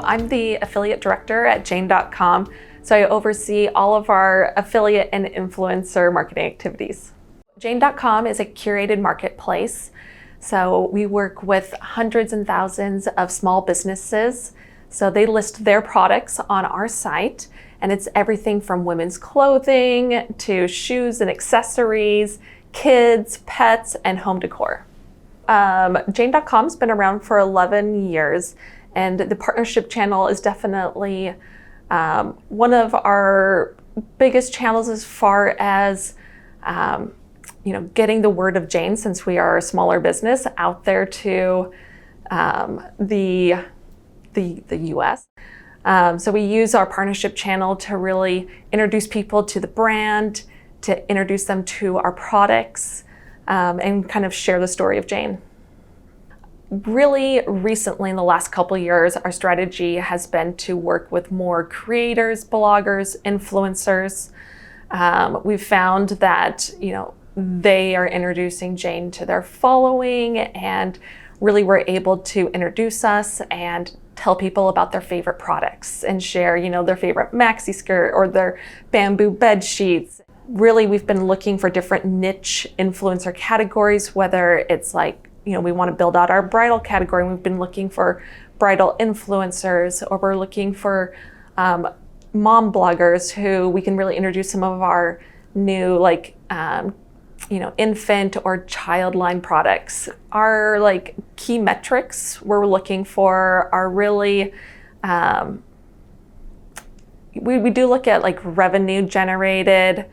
I'm the affiliate director at Jane.com. So I oversee all of our affiliate and influencer marketing activities. Jane.com is a curated marketplace. So we work with hundreds and thousands of small businesses. So they list their products on our site, and it's everything from women's clothing to shoes and accessories, kids, pets, and home decor. Jane.com's been around for 11 years, and the partnership channel is definitely one of our biggest channels as far as getting the word of Jane, since we are a smaller business, out there to the US. So we use our partnership channel to really introduce people to the brand, to introduce them to our products, and kind of share the story of Jane. Really recently, in the last couple of years, our strategy has been to work with more creators, bloggers, influencers. We've found that, they are introducing Jane to their following, and really we're able to introduce us and tell people about their favorite products and share, their favorite maxi skirt or their bamboo bed sheets. Really, we've been looking for different niche influencer categories, whether it's like, we want to build out our bridal category. We've been looking for bridal influencers, or we're looking for mom bloggers who we can really introduce some of our new infant or child line products. Our key metrics we're looking for are really, we do look at revenue generated,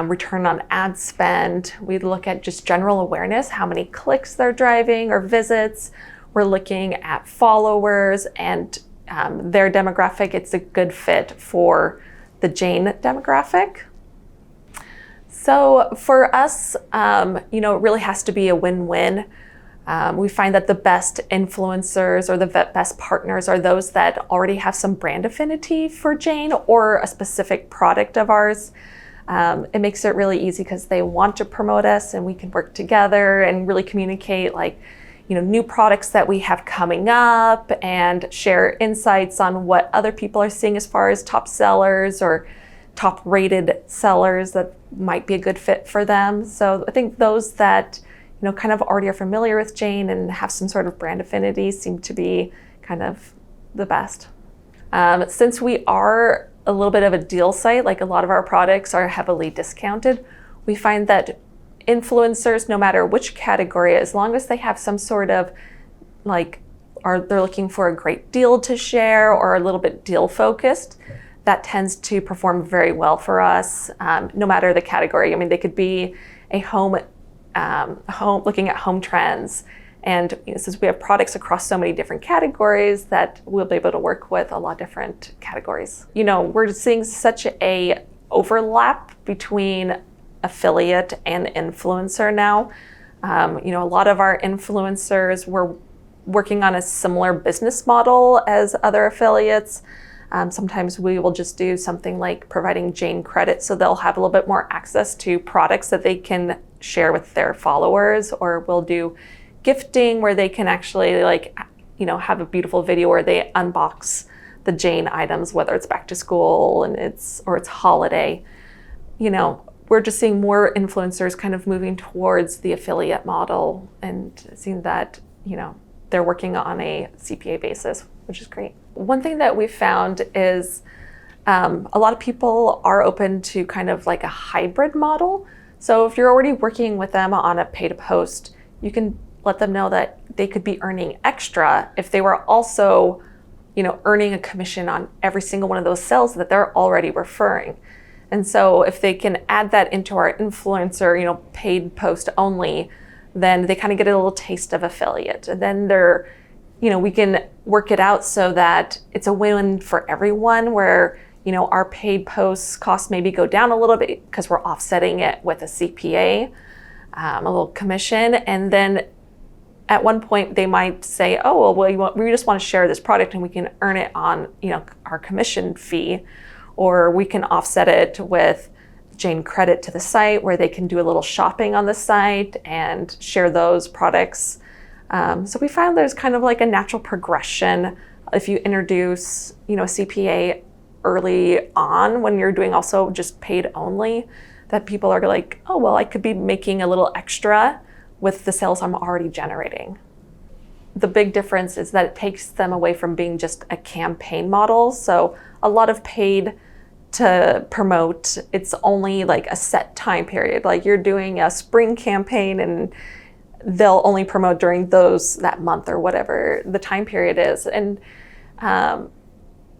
return on ad spend. We look at just general awareness, how many clicks they're driving or visits. We're looking at followers and their demographic. It's a good fit for the Jane demographic. So for us, it really has to be a win-win. We find that the best influencers or the best partners are those that already have some brand affinity for Jane or a specific product of ours. It makes it really easy because they want to promote us, and we can work together and really communicate new products that we have coming up and share insights on what other people are seeing as far as top sellers or top rated sellers that might be a good fit for them. So I think those that kind of already are familiar with Jane and have some sort of brand affinity seem to be kind of the best. Since we are a little bit of a deal site, a lot of our products are heavily discounted, we find that influencers, no matter which category, as long as they have some sort of they're looking for a great deal to share or a little bit deal focused, that tends to perform very well for us, no matter the category. I mean, they could be a home looking at home trends. And since we have products across so many different categories, that we'll be able to work with a lot of different categories. We're seeing such a overlap between affiliate and influencer now. A lot of our influencers were working on a similar business model as other affiliates. Sometimes we will just do something like providing Jane credit, so they'll have a little bit more access to products that they can share with their followers, or we'll do gifting where they can actually have a beautiful video where they unbox the Jane items, whether it's back to school or it's holiday. We're just seeing more influencers kind of moving towards the affiliate model and seeing that, they're working on a CPA basis, which is great. One thing that we've found is a lot of people are open to kind of a hybrid model. So if you're already working with them on a pay-to-post, you can let them know that they could be earning extra if they were also, earning a commission on every single one of those sales that they're already referring. And so if they can add that into our influencer, paid post only, then they kind of get a little taste of affiliate. And then we can work it out so that it's a win for everyone, where, our paid posts costs maybe go down a little bit because we're offsetting it with a CPA, a little commission. And then at one point they might say, oh, well, we just want to share this product and we can earn it on, our commission fee, or we can offset it with Jane credit to the site where they can do a little shopping on the site and share those products. So we find there's kind of a natural progression if you introduce, CPA early on when you're doing also just paid only, that people are like, oh, well, I could be making a little extra with the sales I'm already generating. The big difference is that it takes them away from being just a campaign model. So a lot of paid to promote, it's only like a set time period. Like you're doing a spring campaign and they'll only promote during that month or whatever the time period is. And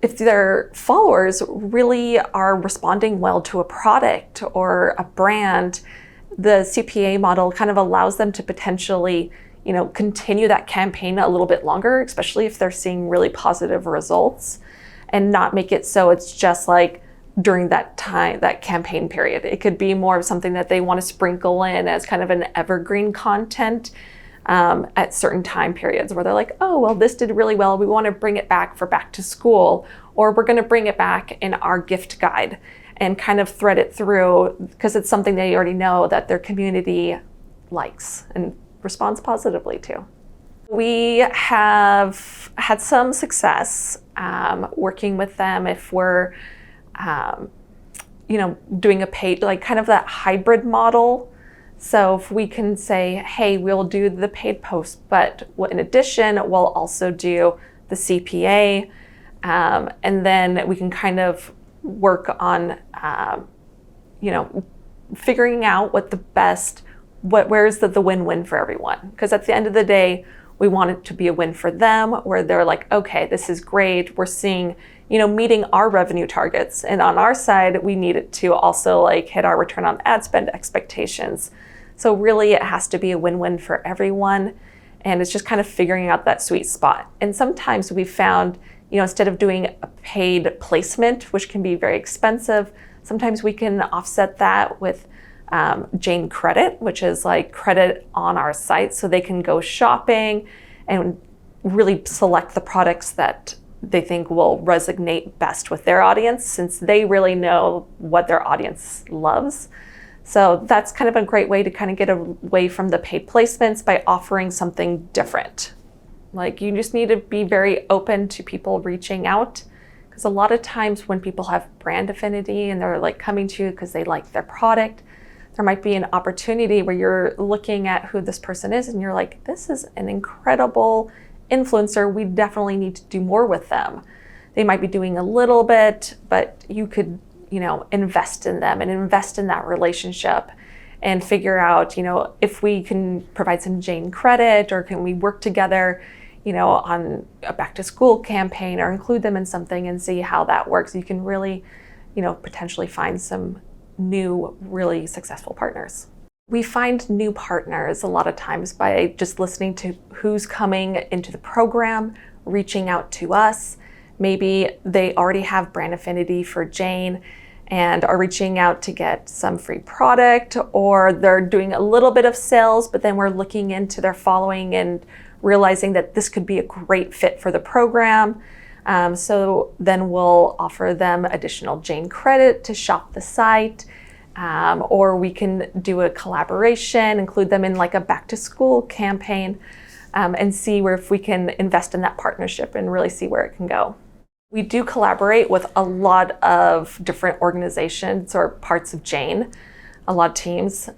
if their followers really are responding well to a product or a brand, the CPA model kind of allows them to potentially, continue that campaign a little bit longer, especially if they're seeing really positive results, and not make it so it's just like during that time, that campaign period. It could be more of something that they want to sprinkle in as kind of an evergreen content at certain time periods where they're like, oh, well, this did really well. We want to bring it back for back to school, or we're going to bring it back in our gift guide and kind of thread it through because it's something they already know that their community likes and responds positively to. We have had some success working with them if we're, doing a paid, like kind of that hybrid model. So if we can say, hey, we'll do the paid post, but in addition, we'll also do the CPA, and then we can kind of work on, figuring out where's the win-win for everyone. Because at the end of the day, we want it to be a win for them, where they're like, okay, this is great. We're seeing, meeting our revenue targets. And on our side, we need it to also like hit our return on ad spend expectations. So really it has to be a win-win for everyone. And it's just kind of figuring out that sweet spot. And sometimes we've found, instead of doing a paid placement, which can be very expensive, sometimes we can offset that with Jane credit, which is like credit on our site so they can go shopping and really select the products that they think will resonate best with their audience, since they really know what their audience loves. So that's kind of a great way to kind of get away from the paid placements by offering something different. Like you just need to be very open to people reaching out, because a lot of times when people have brand affinity and they're like coming to you because they like their product, there might be an opportunity where you're looking at who this person is and you're like, this is an incredible influencer. We definitely need to do more with them. They might be doing a little bit, but you could, invest in them and invest in that relationship and figure out, if we can provide some Jane credit, or can we work together, on a back to school campaign, or include them in something and see how that works. You can really, potentially find some new, really successful partners. We find new partners a lot of times by just listening to who's coming into the program, reaching out to us. Maybe they already have brand affinity for Jane and are reaching out to get some free product, or they're doing a little bit of sales, but then we're looking into their following and realizing that this could be a great fit for the program. So then we'll offer them additional Jane credit to shop the site, or we can do a collaboration, include them in like a back to school campaign, and see if we can invest in that partnership and really see where it can go. We do collaborate with a lot of different organizations or parts of Jane, a lot of teams,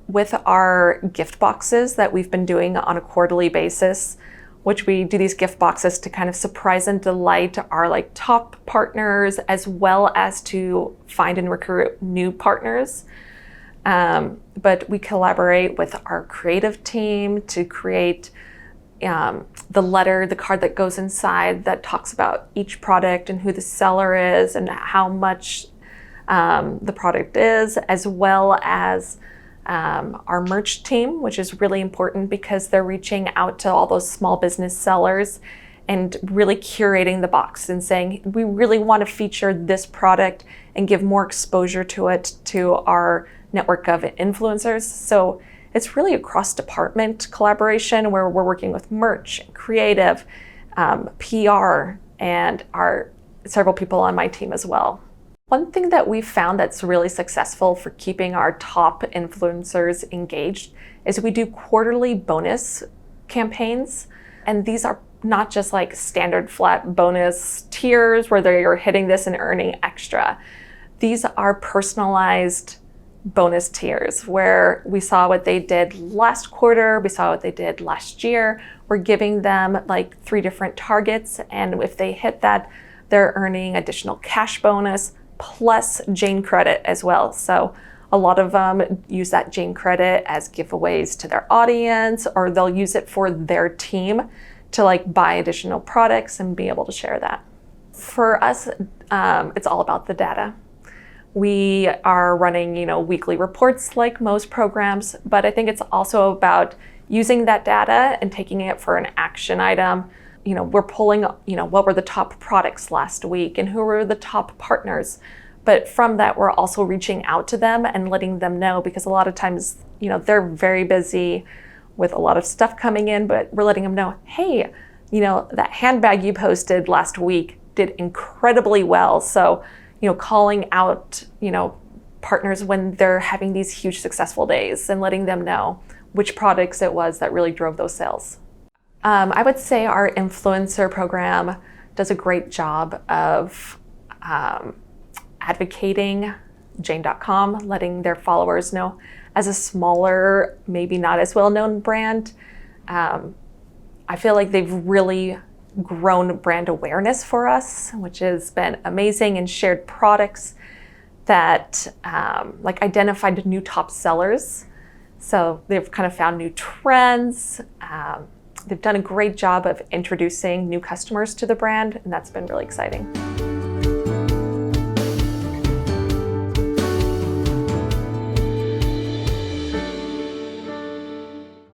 with our gift boxes that we've been doing on a quarterly basis, which we do these gift boxes to kind of surprise and delight our like top partners, as well as to find and recruit new partners. But we collaborate with our creative team to create the card that goes inside that talks about each product and who the seller is and how much the product is, as well as our merch team, which is really important because they're reaching out to all those small business sellers and really curating the box and saying, we really want to feature this product and give more exposure to it to our network of influencers. So it's really a cross-department collaboration where we're working with merch, creative, PR, and our several people on my team as well. One thing that we've found that's really successful for keeping our top influencers engaged is we do quarterly bonus campaigns. And these are not just like standard flat bonus tiers where you're hitting this and earning extra. These are personalized bonus tiers where we saw what they did last quarter, we saw what they did last year. We're giving them like 3 different targets, and if they hit that, they're earning additional cash bonus plus Jane credit as well. So a lot of them use that Jane credit as giveaways to their audience, or they'll use it for their team to like buy additional products and be able to share that. For us, it's all about the data. We are running, weekly reports like most programs, but I think it's also about using that data and taking it for an action item. We're pulling, what were the top products last week and who were the top partners. But from that, we're also reaching out to them and letting them know, because a lot of times, they're very busy with a lot of stuff coming in, but we're letting them know, hey, that handbag you posted last week did incredibly well. So, calling out, partners when they're having these huge successful days and letting them know which products it was that really drove those sales. I would say our influencer program does a great job of advocating Jane.com, letting their followers know. As a smaller, maybe not as well-known brand, I feel like they've really grown brand awareness for us, which has been amazing, and shared products that identified new top sellers. So they've kind of found new trends. They've done a great job of introducing new customers to the brand, and that's been really exciting.